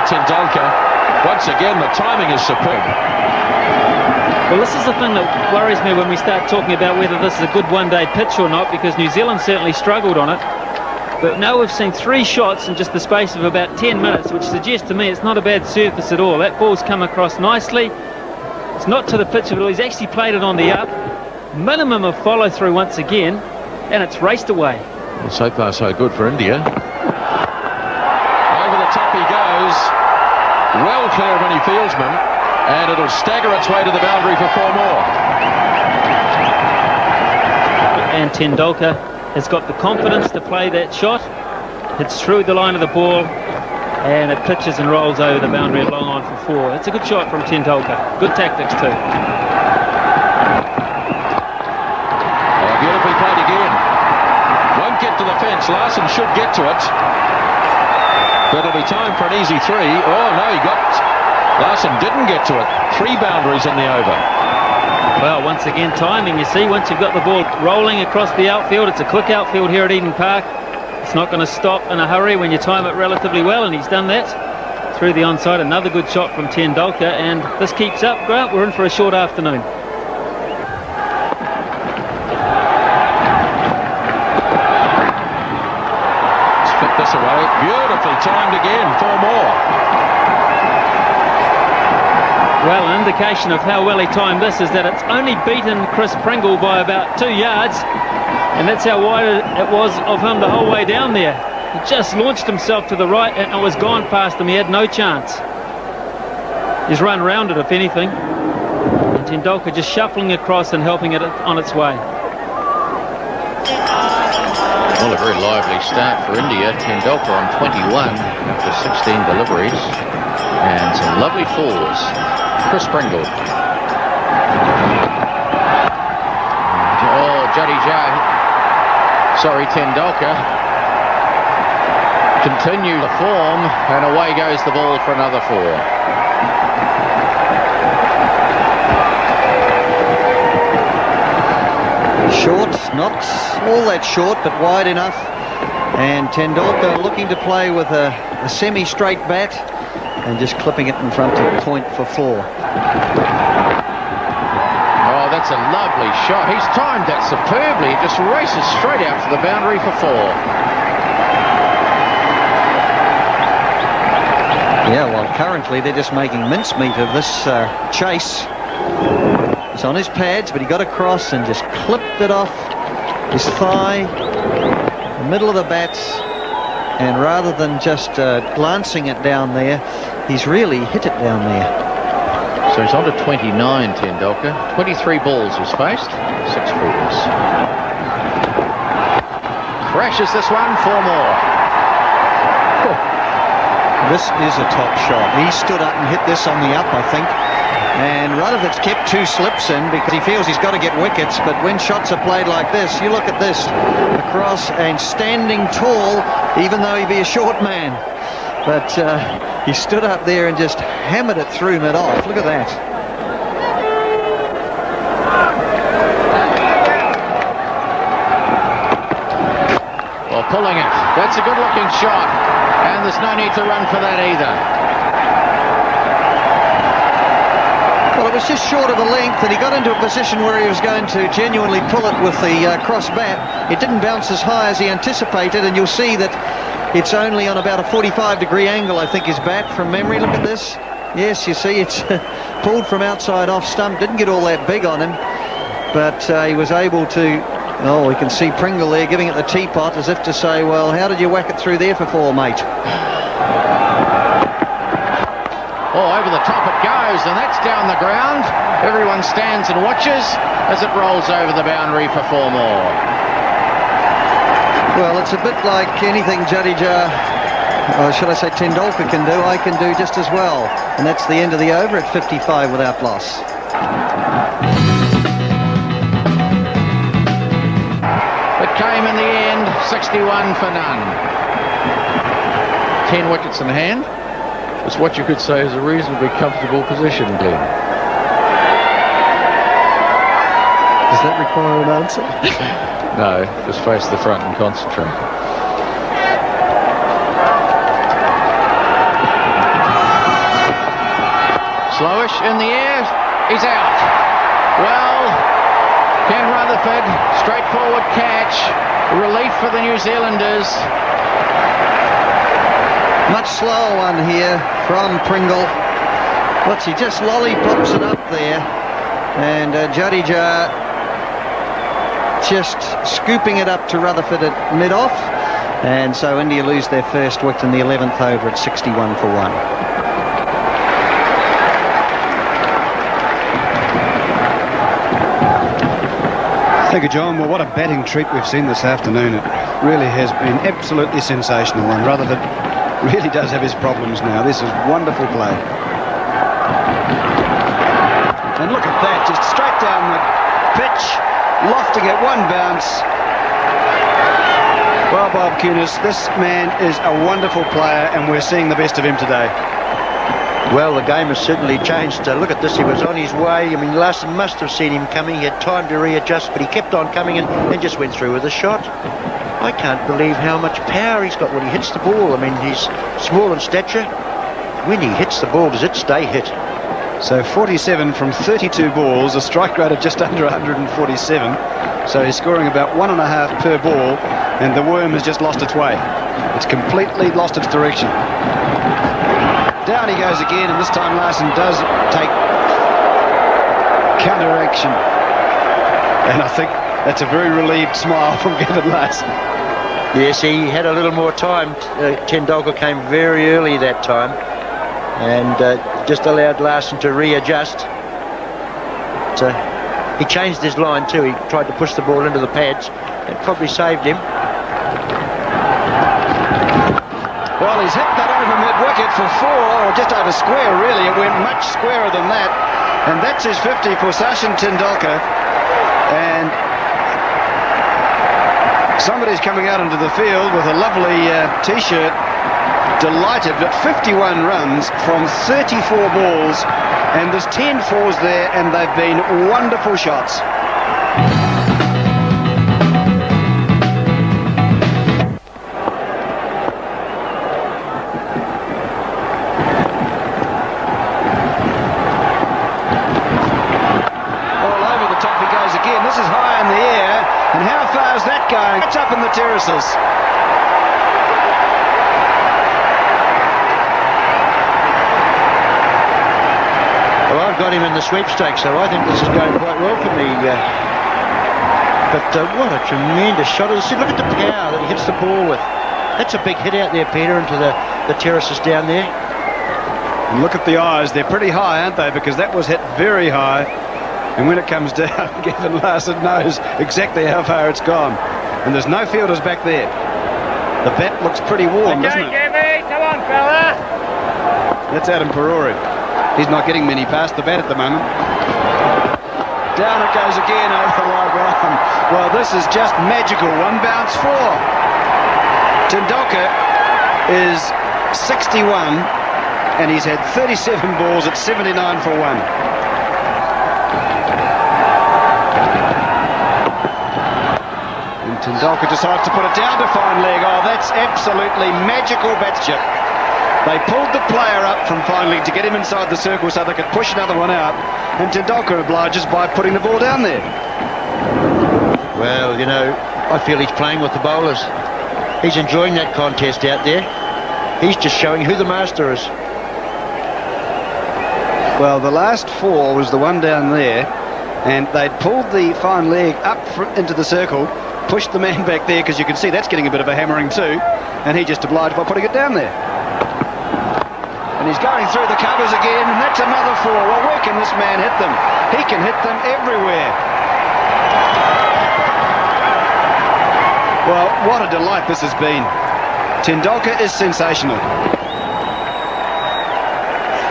Tendulkar. Once again, the timing is superb. Well, this is the thing that worries me when we start talking about whether this is a good one-day pitch or not, because New Zealand certainly struggled on it. But now we've seen 3 shots in just the space of about 10 minutes, which suggests to me it's not a bad surface at all. That ball's come across nicely. It's not to the pitch of it all. He's actually played it on the up. Minimum of follow-through once again, and it's raced away. Well, so far so good for India. Over the top he goes. Well clear of any fieldsman, and it'll stagger its way to the boundary for 4 more. And Tendulkar has got the confidence to play that shot. It's through the line of the ball, and it pitches and rolls over the boundary long on for 4. It's a good shot from Tendulkar. Good tactics too. Oh, beautifully played again. Won't get to the fence. Larson should get to it. But it'll be time for an easy 3. Oh, no, Larson didn't get to it. 3 boundaries in the over. Well, once again, timing, you see. Once you've got the ball rolling across the outfield, it's a quick outfield here at Eden Park. It's not going to stop in a hurry when you time it relatively well, and he's done that. Through the onside, another good shot from Tendulkar, and this keeps up, Grant. We're in for a short afternoon. This away, beautifully timed again, 4 more. Well, an indication of how well he timed this is that it's only beaten Chris Pringle by about 2 yards, and that's how wide it was of him the whole way down there. He just launched himself to the right and it was gone past him. He had no chance. He's run round it, if anything. And Tendulkar just shuffling across and helping it on its way. Well, a very lively start for India. Tendulkar on 21 after 16 deliveries. And some lovely fours. Chris Pringle. Oh, Tendulkar. Continue the form, and away goes the ball for another 4. Short, not all that short, but wide enough. And Tendulkar looking to play with a semi-straight bat and just clipping it in front of the point for 4. Oh, that's a lovely shot. He's timed that superbly. It just races straight out to the boundary for 4. Yeah, well, currently they're just making mincemeat of this chase. It's on his pads, but he got across and just clipped it off his thigh, the middle of the bat, and rather than just glancing it down there, he's really hit it down there. So he's on to 29, Tendulkar. 23 balls he's faced, 6 fours. Crashes this one, 4 more. This is a top shot. He stood up and hit this on the up, I think. And Rutherford's kept 2 slips in because he feels he's got to get wickets. But when shots are played like this, you look at this, across and standing tall, even though he be a short man. But he stood up there and just hammered it through mid-off. Look at that. Well, pulling it. That's a good-looking shot. And there's no need to run for that either. Well, it was just short of the length, and he got into a position where he was going to genuinely pull it with the cross bat. It didn't bounce as high as he anticipated, and you'll see that it's only on about a 45-degree angle, I think, his bat from memory. Look at this. Yes, you see, it's pulled from outside off stump. Didn't get all that big on him, but he was able to... Oh, we can see Pringle there giving it the teapot as if to say, well, how did you whack it through there for 4, mate? Oh, over the top it goes, and that's down the ground. Everyone stands and watches as it rolls over the boundary for 4 more. Well, it's a bit like anything Jadeja, or should I say Tendulkar can do, I can do just as well. And that's the end of the over at 55 without loss. It came in the end, 61 for none. 10 wickets in hand. It's what you could say is a reasonably comfortable position, Glenn. Does that require an answer? No, just face the front and concentrate. Slowish in the air. He's out. Well, Ken Rutherford, straightforward catch. Relief for the New Zealanders. Much slower one here from Pringle. What's he just lollipops it up there, and Jadeja just scooping it up to Rutherford at mid-off, and so India lose their first wicket in the 11th over at 61 for 1. Thank you, John. Well, what a batting treat we've seen this afternoon. It really has been absolutely sensational, and Rutherford really does have his problems now. This is wonderful play. And look at that, just straight down the pitch, lofting it, one bounce. Well, Bob Cunis, this man is a wonderful player, and we're seeing the best of him today. Well, the game has certainly changed. Look at this, he was on his way. I mean, Larson must have seen him coming. He had time to readjust, but he kept on coming and just went through with a shot. I can't believe how much power he's got when he hits the ball. I mean, he's small in stature. When he hits the ball, does it stay hit? So 47 from 32 balls, a strike rate of just under 147. So he's scoring about 1.5 per ball, and the worm has just lost its way. It's completely lost its direction. Down he goes again, and this time Larson does take counter-action. And I think that's a very relieved smile from Gavin Larson. Yes, he had a little more time. Tendulkar came very early that time, and just allowed Larson to readjust. So he changed his line too. He tried to push the ball into the pads. It probably saved him. Well, he's hit that over mid-wicket for 4, or just over square, really. It went much squarer than that. And that's his 50 for Sachin Tendulkar. And somebody's coming out into the field with a lovely T-shirt. Delighted at 51 runs from 34 balls. And there's 10 fours there, and they've been wonderful shots. This is high in the air, and how far is that going? It's up in the terraces. Well, I've got him in the sweepstakes, so I think this is going quite well for me. But what a tremendous shot. See, look at the power that he hits the ball with. That's a big hit out there, Peter, into the terraces down there. And look at the eyes. They're pretty high, aren't they? Because that was hit very high. And when it comes down, Gavin Larson knows exactly how far it's gone. And there's no fielders back there. The bat looks pretty warm, doesn't it? Come on, fella. That's Adam Perori. He's not getting many past the bat at the moment. Down it goes again over the wide arm. Well, this is just magical. One bounce, 4. Tendulkar is 61, and he's had 37 balls at 79 for 1. Tendulkar decides to put it down to fine leg. Oh, that's absolutely magical batship. They pulled the player up from fine leg to get him inside the circle so they could push another one out, and Tendulkar obliges by putting the ball down there. Well, you know, I feel he's playing with the bowlers. He's enjoying that contest out there. He's just showing who the master is. Well, the last 4 was the one down there, and they'd pulled the fine leg up into the circle, pushed the man back there, because you can see that's getting a bit of a hammering too, and he just obliged by putting it down there. And he's going through the covers again, and that's another 4. Well, where can this man hit them? He can hit them everywhere. Well, what a delight this has been. Tendulkar is sensational.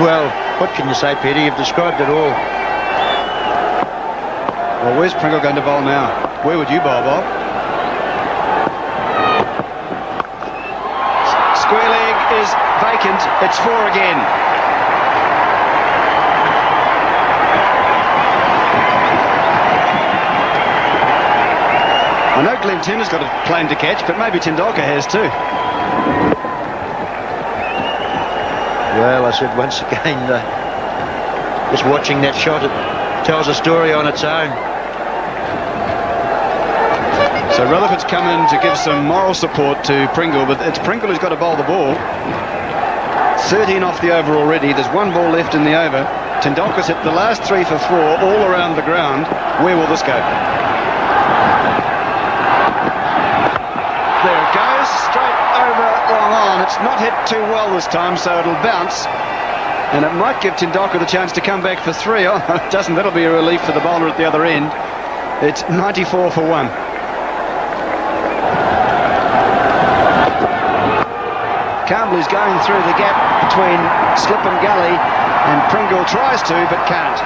Well, what can you say, Peter? You've described it all. Well, where's Pringle going to bowl now? Where would you bowl, Bob? Square leg is vacant. It's 4 again. I know Glenn Turner's got a plane to catch, but maybe Tendulkar has too. Well, I said once again, Just watching that shot, it tells a story on its own. So Rutherford's come in to give some moral support to Pringle, but it's Pringle who's got to bowl the ball. 13 off the over already. There's one ball left in the over. Tendulkar's hit the last 3 for 4 all around the ground. Where will this go? There it goes, straight over, long on. It's not hit too well this time, so it'll bounce. And it might give Tendulkar the chance to come back for 3. Oh, it doesn't. That'll be a relief for the bowler at the other end. It's 94 for 1. Campbell's going through the gap between slip and gully, and Pringle tries to, but can't.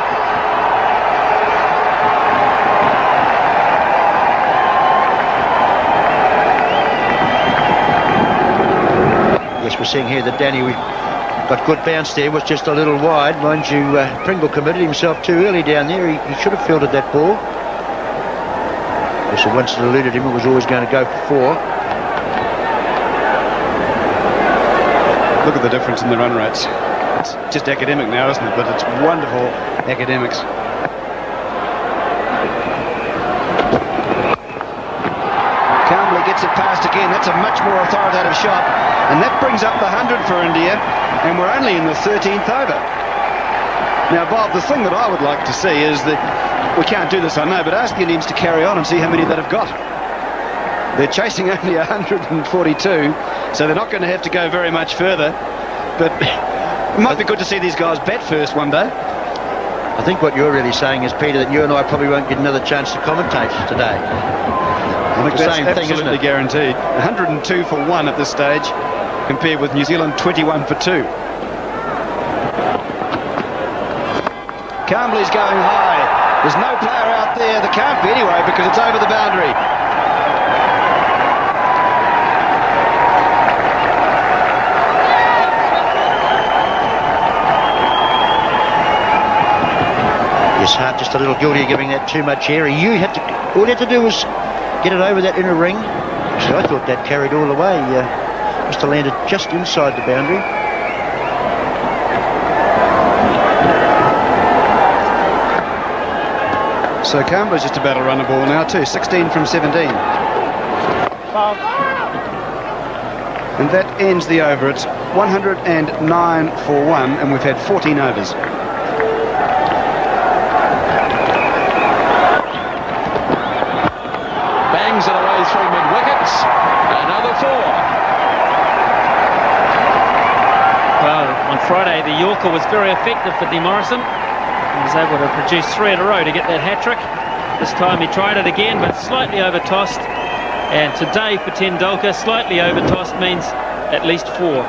Yes, we're seeing here that Danny got good bounce there, was just a little wide. Mind you, Pringle committed himself too early down there. He should have fielded that ball. So once it eluded him, it was always going to go for 4. Look at the difference in the run rates. It's just academic now, isn't it? But it's wonderful academics. Campbell gets it past again. That's a much more authoritative shot. And that brings up the 100 for India. And we're only in the 13th over. Now, Bob, the thing that I would like to see is that we can't do this, I know, but ask the Indians to carry on and see how many that have got. They're chasing only 142, so they're not going to have to go very much further. But it might be good to see these guys bat first one day. I think what you're really saying is, Peter, that you and I probably won't get another chance to commentate today. I think that's absolutely guaranteed. 102 for 1 at this stage, compared with New Zealand 21 for 2. Campbell's going high. There's no player out there. There can't be anyway, because it's over the boundary. Yes, Hart just a little guilty of giving that too much air. All you had to do was get it over that inner ring. Actually, I thought that carried all the way. Must have landed just inside the boundary. So Campbell's just about to run a ball now too, 16 from 17. And that ends the over. It's 109 for 1, and we've had 14 overs. Bangs it away through mid-wickets. Another 4. Well, on Friday, the Yorker was very effective for De Morrison. He was able to produce 3 in a row to get that hat-trick. This time he tried it again, but slightly over-tossed. And today for Tendulkar, slightly over-tossed means at least 4.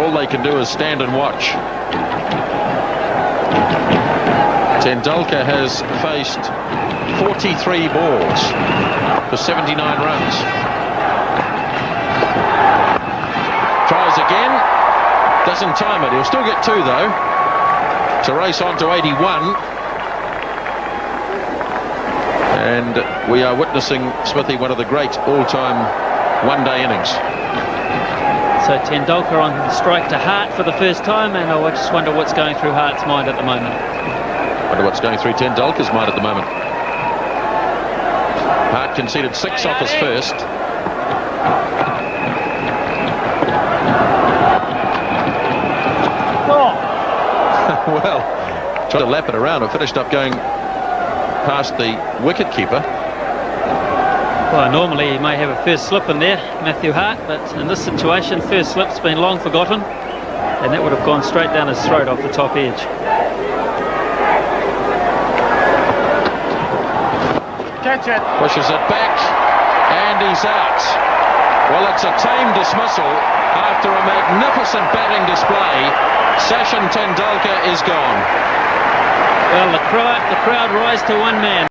All they can do is stand and watch. Tendulkar has faced 43 balls for 79 runs. Tries again, doesn't time it. He'll still get 2 though, to race on to 81. And we are witnessing, Smithy, one of the great all-time one-day innings. So Tendulkar on strike to Hart for the first time, and I just wonder what's going through Hart's mind at the moment. Wonder what's going through Tendulkar's mind at the moment. Hart conceded 6 off his first. Well, tried to lap it around and finished up going past the wicket-keeper. Well, normally he may have a first slip in there, Matthew Hart, but in this situation, first slip's been long forgotten, and that would have gone straight down his throat off the top edge. Catch it. Pushes it back, and he's out. Well, it's a tame dismissal after a magnificent batting display. Sachin Tendulkar is gone. Well, the crowd rise to one man.